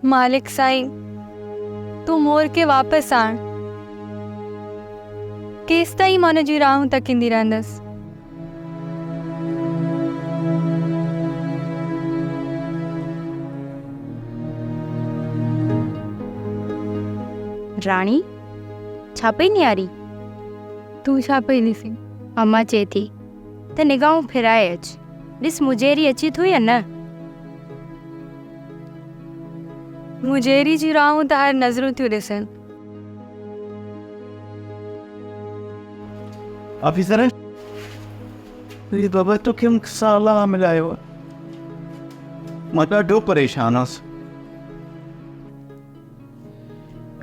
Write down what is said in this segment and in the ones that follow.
मालिक साईं, तू मोर के वापस आण। केस ताईं मन जी राहूं तकींदी रहंदसि। राणी छा पई नियारी? तू छा पई ॾिसी? अम्मा चए थी त निगाहूं फिराए अच, ॾिस मुजेरी अची थो या न। मुजेरी जी राहूं त हर नज़रूं थियूं ॾिसनि। ऑफिसर मेरी बाबा तो क्यों साला मिलायो? मां ॾाढो परेशान हुअसि।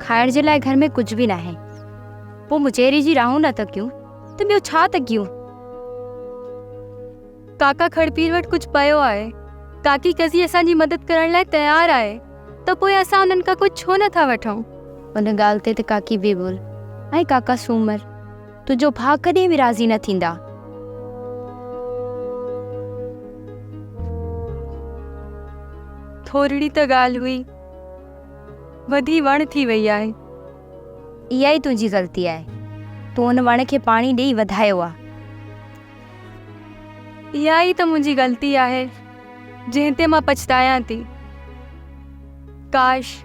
खाइण जे लाइ घर में कुझु बि न आहे, पोइ मुजेरी जी राहूं न त कयूं त ॿियो छा त कयूं? काका खड़पीर वटि कुझु पियो आहे। काकी कज़ी असांजी मदद करण लाइ तयारु आहे, त पोइ असां उन्हनि खां कुझु छो नथा वठूं? उन ॻाल्हि ते त काकी बि बोल ऐं काका सूमर, तुंहिंजो भाउ कॾहिं बि राज़ी न थींदा। थोरी त ॻाल्हि हुई, वधी वण थी वई आहे। इहा ई तुंहिंजी ग़लती आहे, तूं उन वण खे पाणी ॾेई वधायो आहे। इहा ई त मुंहिंजी ग़लती आहे, जंहिं ते मां पछतायां थी। काश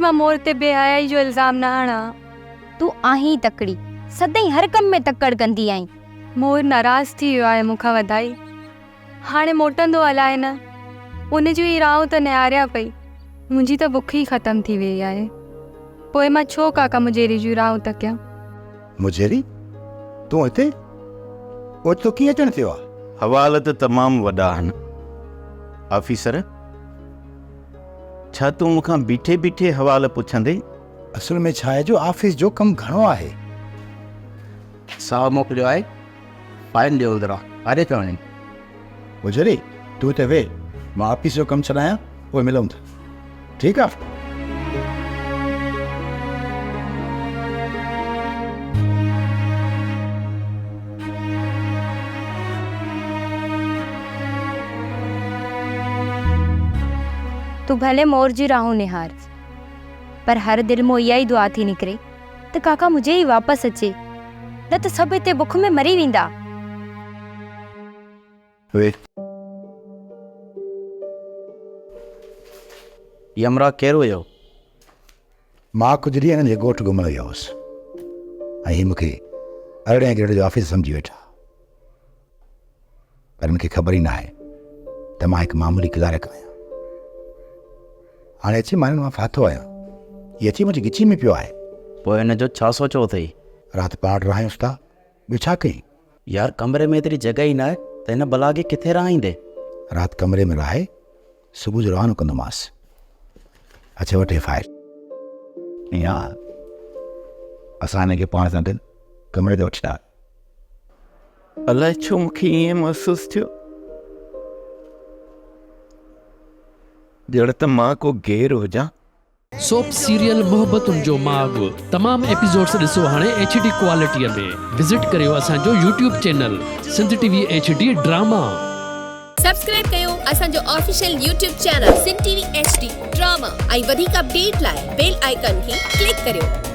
मां मोर ते बेहयाई जो इल्ज़ाम न हणां। तूं आहीं तकड़ी, सदाईं हर कम में तकड़ कंदी आहीं। मोर नाराज़ थी वियो आहे मूंखां वधाई। हाणे मोटंदो अलाए न। उन जूं ई राहूं त निहारिया पई। मुंहिंजी त बुख ई ख़तम थी वई आहे। पोइ मां छो काका मुजेरी जूं राहूं त कयां? मुजेरी तूं हिते ओचितो कीअं अचणु थियो आहे? हवाल त तमामु वॾा आहिनि। ऑफिसर, छा तूं मूंखां बीठे बीठे हवाल पुछंदे? असल में छा आहे जो ऑफिस जो कमु घणो आहे। साहु मोकिलियो आहे, फाइन ॾियो ज़रा, अरे चवणी। मुजेरी तूं हिते वेह, मां ऑफिस जो कमु छॾायां, पोइ मिलूं था, ठीकु आहे? तूं भले मोर जी राहूं निहार, पर हर दिलि मां इहा ई दुआ थी निकिरे त काका मुझे ई वापसि अचे, न त सभु हिते बुख में मरी वेंदा। यमरा केरु हुयो? मां कुझु ॾींहं हिननि जे ॻोठु घुमण वियो हुउसि, ऐं हीअ मूंखे अरिड़हें ग्रेड जो ऑफिस सम्झी वेठा, पर मूंखे ख़बर ई न आहे त मां हिकु मामूली क्लार्क आहियां। हाणे अची मां हिननि मां फाथो आहियां, हीअ अची मुंहिंजी गिची में पियो आहे। पोइ हिन जो छा सोचियो अथई? राति पाण रहायूंसि था, ॿियो छा कई? यार कमरे में एतिरी जॻह ई न आहे त हिन बला खे किथे रहाईंदे? राति कमरे में रहाए सुबुह जो रवानो कंदोमांसि। अच्छा वठे फाइल या असां हिनखे पाण सां गॾु कमरे ते वठी था। अलाए छो मूंखे ईअं महसूसु थियो ॼण त मां को गैर हुजां। सोप सीरियल मोहब्बतुनि जो माॻु तमामु एपिसोड्स ॾिसो हाणे HD क्वालिटीअ में। विज़िट करियो असांजो YouTube channel Sindh TV HD drama. Subscribe कयो असांजो official YouTube channel Sindh TV HD drama ऐं वधीक अपडेट लाइ बेल आइकन खे क्लिक करियो।